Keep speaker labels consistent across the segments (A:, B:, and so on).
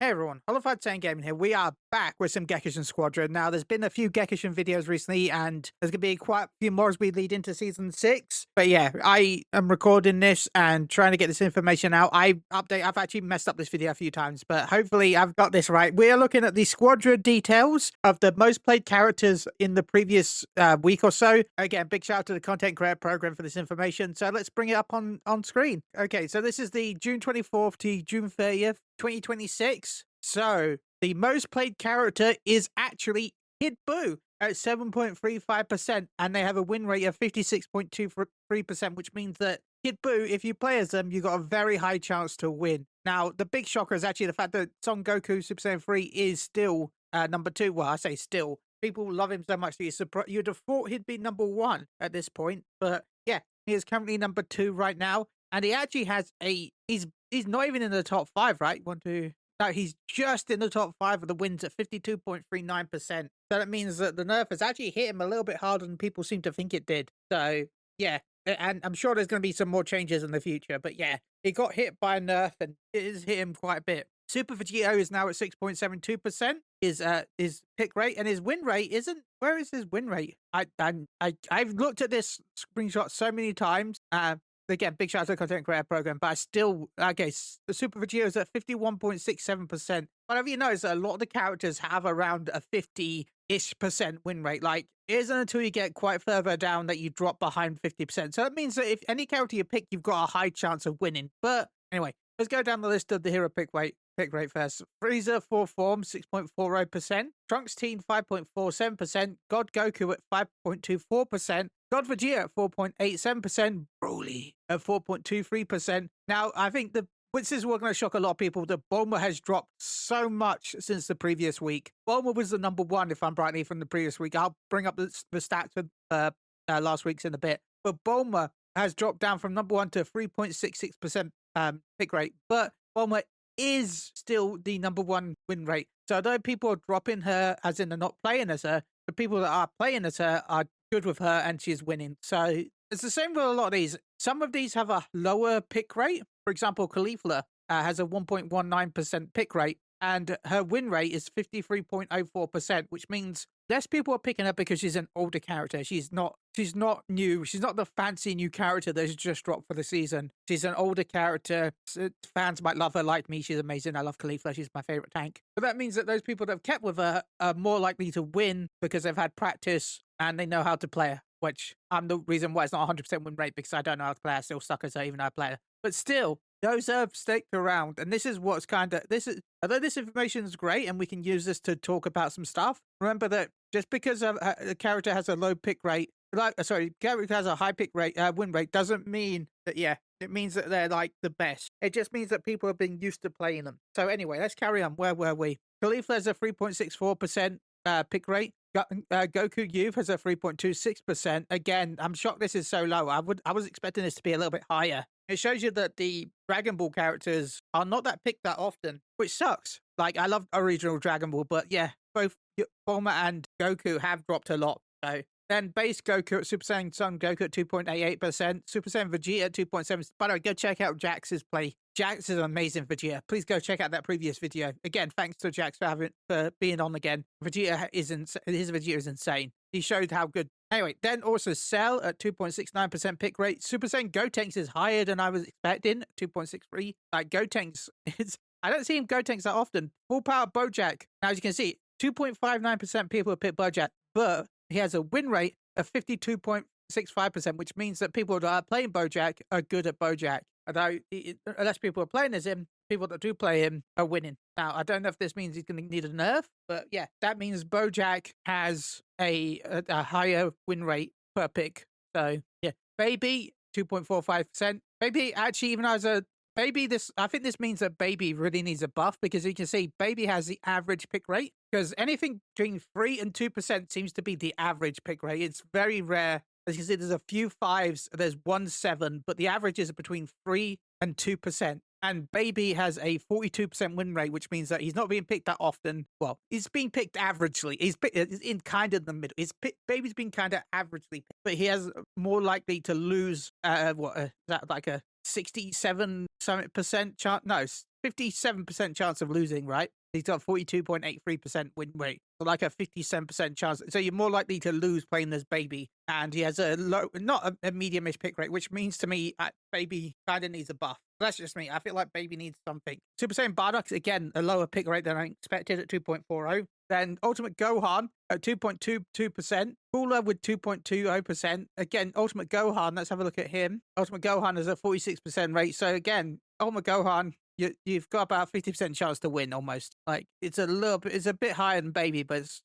A: Hey everyone, Hollow 10 Gaming here. We are back with some Gekishin Squadra. Now, there's been a few Gekishin videos recently, and there's going to be quite a few more as we lead into Season 6. But yeah, I am recording this and trying to get this information out. I've actually messed up this video a few times, but hopefully I've got this right. We are looking at the Squadra details of the most played characters in the previous week or so. Again, big shout out to the Content Creator Program for this information. So let's bring it up on screen. Okay, so this is the June 24th to June 30th. 2026. So the most played character is actually Kid Buu at 7.35%, and they have a win rate of 56.23%, which means that Kid Buu, if you play as them, you got a very high chance to win. Now, the big shocker is actually the fact that Son Goku Super Saiyan 3 is still number 2. Well, I say still. People love him so much that you'd have thought he'd be number 1 at this point, but yeah, he is currently number 2 right now, and he actually has he's not even in the top 5, right? No, he's just in the top 5 of the wins at 52.39%. So that means that the nerf has actually hit him a little bit harder than people seem to think it did. So yeah, and I'm sure there's going to be some more changes in the future. But yeah, he got hit by a nerf and it has hit him quite a bit. Super Vegito is now at 6.72%. His pick rate, and his win rate isn't. Where is his win rate? I've looked at this screenshot so many times. Again, big shout out to the Content Creator Program, but I still, okay, the Super Vegito is at 51.67%. Whatever you notice, a lot of the characters have around a 50-ish% win rate. Like, it isn't until you get quite further down that you drop behind 50%. So that means that if any character you pick, you've got a high chance of winning. But anyway, let's go down the list of the hero pick rate first. Frieza 4 Form 6.40%, Trunks Teen 5.47%, God Goku at 5.24%, God Vegeta at 4.87%, Broly at 4.23%. Now, I think this is what going to shock a lot of people. The Bulma has dropped so much since the previous week. Bulma was the number 1, if I'm rightly, from the previous week. I'll bring up the stats for last week's in a bit. But Bulma has dropped down from number 1 to 3.66% pick rate. But Bulma is still the number 1 win rate. So although people are dropping her, as in they're not playing as her, the people that are playing as her are good with her and she's winning. So it's the same with a lot of these. Some of these have a lower pick rate. For example, Caulifla has a 1.19% pick rate, and her win rate is 53.04%, which means less people are picking her because she's an older character. She's not new. She's not the fancy new character that's just dropped for the season. She's an older character. Fans might love her like me. She's amazing. I love Caulifla. She's my favorite tank. But that means that those people that have kept with her are more likely to win because they've had practice and they know how to play her, which I'm the reason why it's not 100% win rate, because I don't know how to play her. I still suck as her, even though I play her. But still, those have staked around, and this is what's although this information is great and we can use this to talk about some stuff, remember that just because a character has a low pick rate, character has a high pick rate, win rate, doesn't mean that, it means that they're like the best. It just means that people have been used to playing them. So anyway, let's carry on. Where were we? Caulifla has a 3.64% pick rate. Goku Youth has a 3.26%. Again, I'm shocked this is so low. I was expecting this to be a little bit higher. It shows you that the Dragon Ball characters are not that picked that often, which sucks. Like, I love original Dragon Ball, but yeah, both Bulma and Goku have dropped a lot. So then base Goku at Super Saiyan Son Goku at 2.88%, Super Saiyan Vegeta at 2.7%. By the way, go check out Jax's play. Jax is an amazing Vegeta. Please go check out that previous video. Again, thanks to Jax for being on again. His Vegeta is insane. He showed how good. Anyway, then also Cell at 2.69% pick rate. Super Saiyan Gotenks is higher than I was expecting, 2.63. Like, Gotenks I don't see him Gotenks that often. Full power Bojack. Now, as you can see, 2.59% people have picked Bojack, but he has a win rate of 52.65%, which means that people that are playing Bojack are good at Bojack. Although, unless people are playing as him, people that do play him are winning. Now, I don't know if this means he's going to need a nerf, but yeah, that means Bojack has a higher win rate per pick. So yeah, Baby 2.45%. Baby actually, even as a Baby, I think this means that Baby really needs a buff, because you can see Baby has the average pick rate, because anything between 3 and 2% seems to be the average pick rate. It's very rare. As you can see, there's a few 5s, there's 1 7, but the average is between 3 and 2%. And Baby has a 42% win rate, which means that he's not being picked that often. Well, he's being picked averagely. He's in kind of the middle. Baby's been kind of averagely picked, but he has more likely to lose. Is that like a 67% chance? No, 57% chance of losing, right? He's got 42.83% win rate, so like a 57% chance. So you're more likely to lose playing this Baby, and he has a low, not a medium-ish pick rate, which means to me Baby kind of needs a buff. That's just me. I feel like Baby needs something. Super Saiyan Bardock, again, a lower pick rate than I expected at 2.40. Then Ultimate Gohan at 2.22%. Cooler with 2.20%. Again, Ultimate Gohan, let's have a look at him. Ultimate Gohan is a 46% rate. So again, Ultimate Gohan, you've got about 50% chance to win almost. Like, it's a bit higher than Baby, but it's,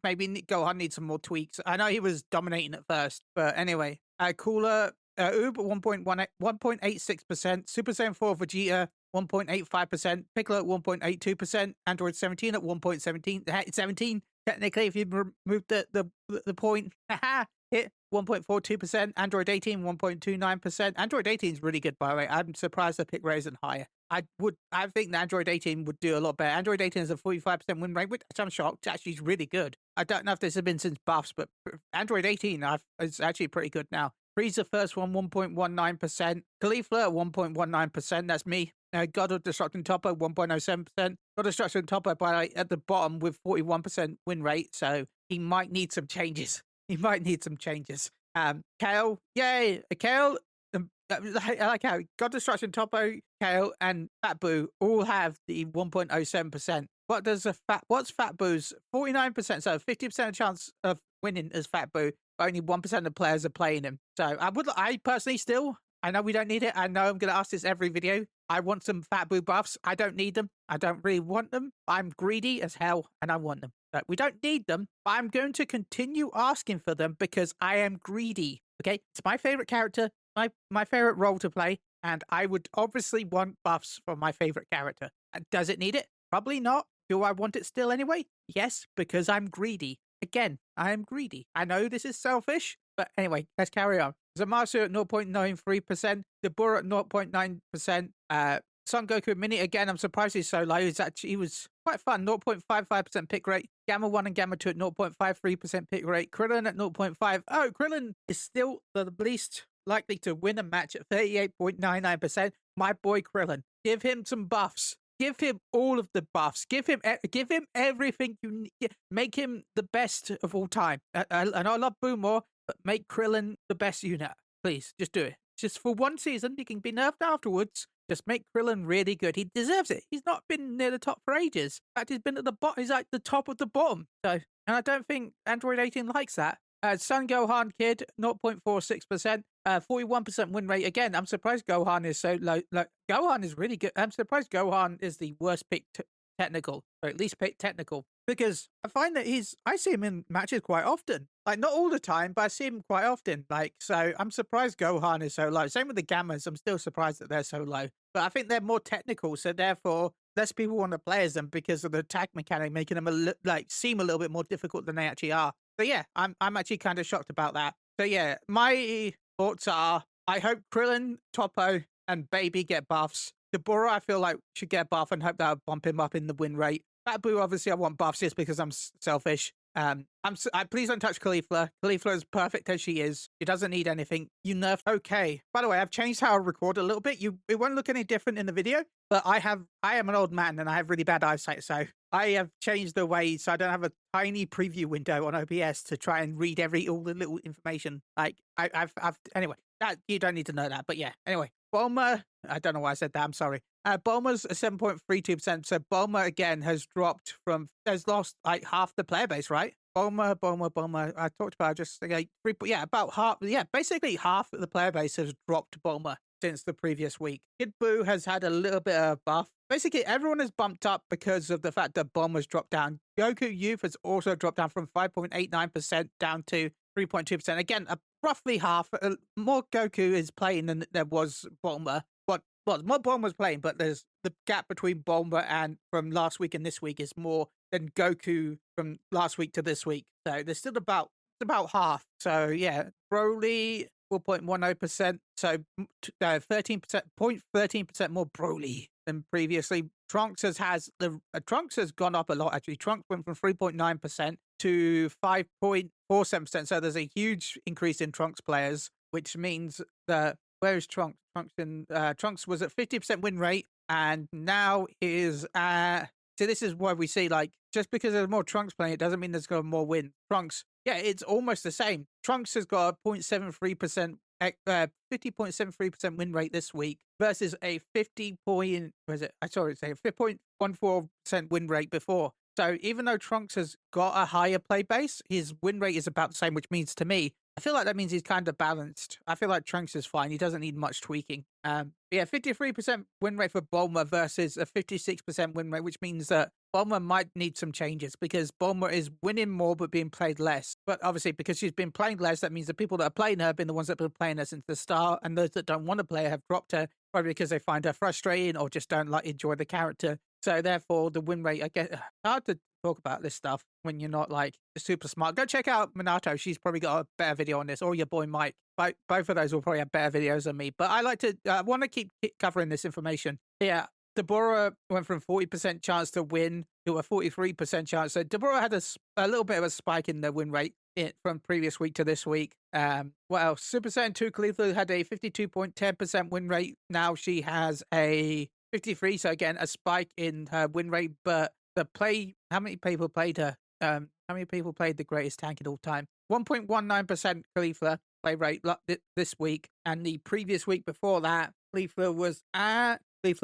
A: maybe Gohan needs some more tweaks. I know he was dominating at first, but anyway. Cooler, Oob 1.86%. Super Saiyan 4 Vegeta 1.85%, Piccolo at 1.82%, Android 17 at 1.17, technically if you remove the point, hit 1.42%, Android 18 1.29%. Android 18 is really good, by the way. I'm surprised the pick rate isn't higher. I think the Android 18 would do a lot better. Android 18 is a 45% win rate, which I'm shocked. Actually, is really good. I don't know if this has been since buffs, but Android 18 is actually pretty good now. Frieza first one, 1.19%. Caulifla at 1.19%. That's me. God of Destruction Topper, 1.07%. God of Destruction Topper at the bottom with 41% win rate. So he might need some changes. Kale, yay! Kale, I like how God Destruction Toppo, Kale, and Fat Boo all have the 1.07%. What's Fat Boo's 49%? So 50% chance of winning as Fat Boo. Only 1% of players are playing him. So I personally still, I know we don't need it. I know I'm going to ask this every video. I want some Fat Boo buffs. I don't need them. I don't really want them. I'm greedy as hell and I want them. But we don't need them. But I'm going to continue asking for them because I am greedy. Okay? It's my favorite character, my favorite role to play, and I would obviously want buffs for my favorite character. And does it need it? Probably not. Do I want it still anyway? Yes, because I'm greedy. Again, I am greedy. I know this is selfish, but anyway, let's carry on. Zamasu at 0.93%, Deborah at 0.9%, Son Goku Mini, again, I'm surprised he's so low. He was quite fun, 0.55% pick rate. Gamma 1 and Gamma 2 at 0.53% pick rate. Krillin at 0.5. Oh, Krillin is still the least likely to win a match at 38.99%. My boy Krillin. Give him some buffs. Give him all of the buffs. Give him everything you need. Make him the best of all time. And I love Boo more, but make Krillin the best unit. Please, just do it. Just for one season, he can be nerfed afterwards. Just make Krillin really good. He deserves it. He's not been near the top for ages. In fact, he's been at the bottom. He's like the top of the bottom. So, and I don't think Android 18 likes that. Son Gohan Kid, 0.46%, 41% win rate. Again, I'm surprised Gohan is so low. Like, Gohan is really good. I'm surprised Gohan is the worst pick technical, or at least pick technical, because I find that I see him in matches quite often. Like, not all the time, but I see him quite often. Like, so I'm surprised Gohan is so low. Same with the Gammas. I'm still surprised that they're so low. But I think they're more technical, so therefore less people want to play as them because of the tag mechanic, making them seem a little bit more difficult than they actually are. So yeah, I'm actually kind of shocked about that. So yeah, my thoughts are, I hope Krillin, Toppo, and Baby get buffs. Deborah, I feel like should get a buff and hope that'll bump him up in the win rate. Fat Boo, obviously I want buffs just because I'm selfish. Please don't touch Caulifla. Caulifla is perfect as she is. She doesn't need anything. You nerfed. Okay. By the way, I've changed how I record a little bit. It won't look any different in the video, but I am an old man and I have really bad eyesight, so I have changed the way so I don't have a tiny preview window on OBS to try and read all the little information. Like anyway, that you don't need to know that, but yeah. Anyway, Bulma, I don't know why I said that. I'm sorry. Bulma's 7.32%. So Bulma again has lost like half the player base, right? Bulma. I talked about just like about half. Yeah, basically half of the player base has dropped Bulma since the previous week. Kid Buu has had a little bit of buff. Basically, everyone has bumped up because of the fact that Bulma's dropped down. Goku Youth has also dropped down from 5.89% down to 3.2%. Again, roughly half. More Goku is playing than there was Bulma. More Bulma's playing, but there's the gap between Bulma and from last week and this week is more than Goku from last week to this week. So there's still about half. So yeah, Broly 4.10%. So 13% more Broly than previously. Trunks has gone up a lot actually. Trunks went from 3.9% to 5.47%. So there's a huge increase in Trunks players, which means that where is Trunks? Trunks was at 50% win rate. and now is so this is why we see, like, just because there's more Trunks playing, it doesn't mean there's got more win. Trunks, yeah, it's almost the same. Trunks has got a 0.73%, 50.73% win rate this week versus a 50.14% win rate before. So even though Trunks has got a higher play base, his win rate is about the same, which means to me, I feel like that means he's kind of balanced. I feel like Trunks is fine. He doesn't need much tweaking. Yeah, 53% win rate for Bulma versus a 56% win rate, which means that Bulma might need some changes because Bulma is winning more but being played less. But obviously, because she's been playing less, that means the people that are playing her have been the ones that have been playing her since the start, and those that don't want to play her have dropped her, probably because they find her frustrating or just don't like enjoy the character. So therefore, the win rate, I guess, hard to talk about this stuff when you're not like super smart. Go check out Minato. She's probably got a better video on this, or your boy Mike. Both of those will probably have better videos than me. But I like to want to keep covering this information. Yeah, Deborah went from 40% chance to win to a 43% chance. So Deborah had a little bit of a spike in the win rate from previous week to this week. What else? Super Saiyan 2 Khalifa had a 52.10% win rate. Now she has a 53. So again, a spike in her win rate. But how many people played her? How many people played the greatest tank at all time? 1.19% Khalifa play rate this week, and the previous week before that, Khalifa was at. Let's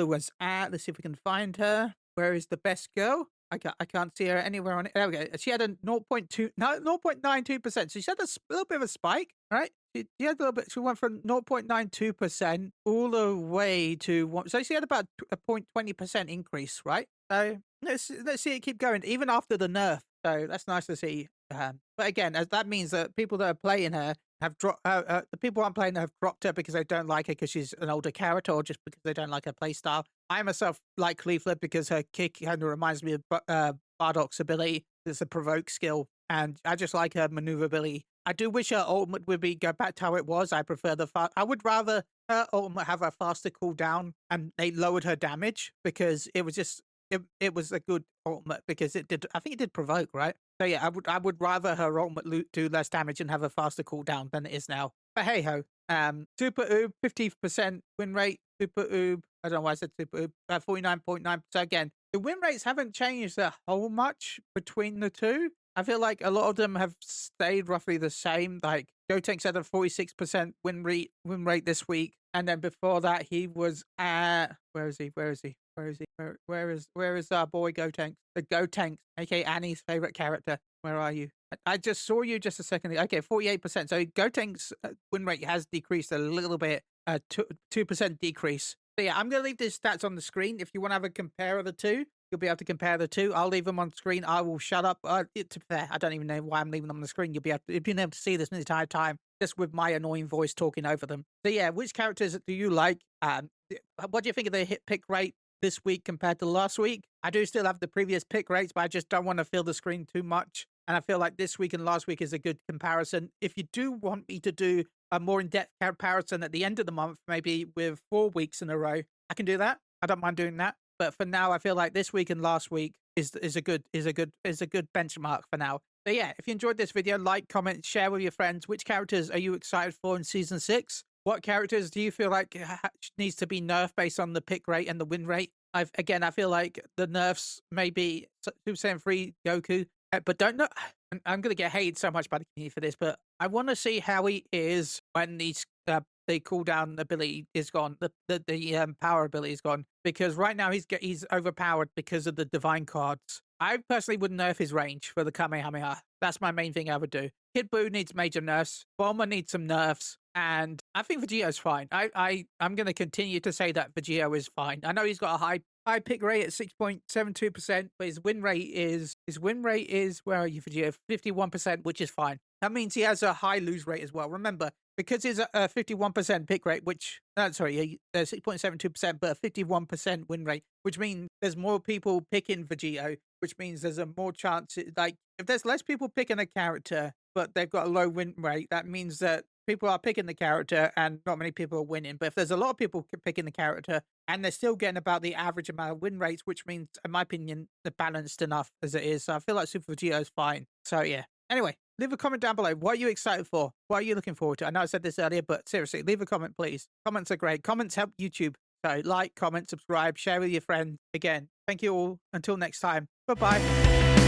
A: see if we can find her. Where is the best girl? I can't see her anywhere on it. There we go. She had a 0.92%. So she had a little bit of a spike, right? She had a little bit. She went from 0.92% all the way to one. So she had about a 0.20% increase, right? So let's see it keep going even after the nerf. So that's nice to see. But again, as that means that people that are playing her have dropped. The people I'm playing have dropped her because they don't like her because she's an older character, or just because they don't like her playstyle. I myself like Khalifa because her kick kind of reminds me of Bardock's ability. It's a provoke skill, and I just like her maneuverability. I do wish her ultimate would go back to how it was. I prefer I would rather her ultimate have a faster cooldown, and they lowered her damage because it was just. It was a good ultimate because it did. I think it did provoke, right? So yeah, I would rather her ultimate do less damage and have a faster cooldown than it is now. But hey ho, Super Oob 50% win rate. Super Oob, I don't know why I said Super Oob. 49.9%. Again, the win rates haven't changed a whole much between the two. I feel like a lot of them have stayed roughly the same. Like Gotenks had a 46% win rate this week, and then before that he was at where is he? Where is our boy Gotenks? The Gotenks, aka Annie's favorite character. Where are you? I just saw you just a second ago. Okay, 48%. So Gotenks' win rate has decreased a little bit, 2% decrease. So yeah, I'm going to leave these stats on the screen. If you want to have a compare of the two, you'll be able to compare the two. I'll leave them on screen. I will shut up. To be fair, I don't even know why I'm leaving them on the screen. You'll be able to see this the entire time, just with my annoying voice talking over them. So yeah, which characters do you like? What do you think of the hit pick rate this week compared to last week? I do still have the previous pick rates, but I just don't want to fill the screen too much. And I feel like this week and last week is a good comparison. If you do want me to do a more in-depth comparison at the end of the month, maybe with 4 weeks in a row, I can do that. I don't mind doing that. But for now, I feel like this week and last week is a good benchmark for now. So yeah, if you enjoyed this video, like, comment, share with your friends. Which characters are you excited for in Season 6? What characters do you feel like needs to be nerfed based on the pick rate and the win rate? I feel like the nerfs may be Super Saiyan 3 Goku, but don't know. I'm going to get hated so much by the community for this, but I want to see how he is when the cooldown ability is gone, the power ability is gone, because right now he's overpowered because of the divine cards. I personally would nerf his range for the Kamehameha. That's my main thing I would do. Kid Buu needs major nerfs. Bulma needs some nerfs. And I think Vegeto's fine. I'm going to continue to say that Vegito is fine. I know he's got a high pick rate at 6.72%, but his win rate is, where are you, Vegito? 51%, which is fine. That means he has a high lose rate as well. Remember, because he's a 51% pick rate, 6.72%, but a 51% win rate, which means there's more people picking Vegito, which means there's a more chance, like, if there's less people picking a character, but they've got a low win rate, that means that people are picking the character and not many people are winning. But if there's a lot of people picking the character and they're still getting about the average amount of win rates, which means, in my opinion, they're balanced enough as it is. So I feel like Super Vegito is fine. So yeah. Anyway, leave a comment down below. What are you excited for? What are you looking forward to? I know I said this earlier, but seriously, leave a comment, please. Comments are great. Comments help YouTube So like, comment, subscribe, share with your friends. Again, thank you all. Until next time. Bye-bye.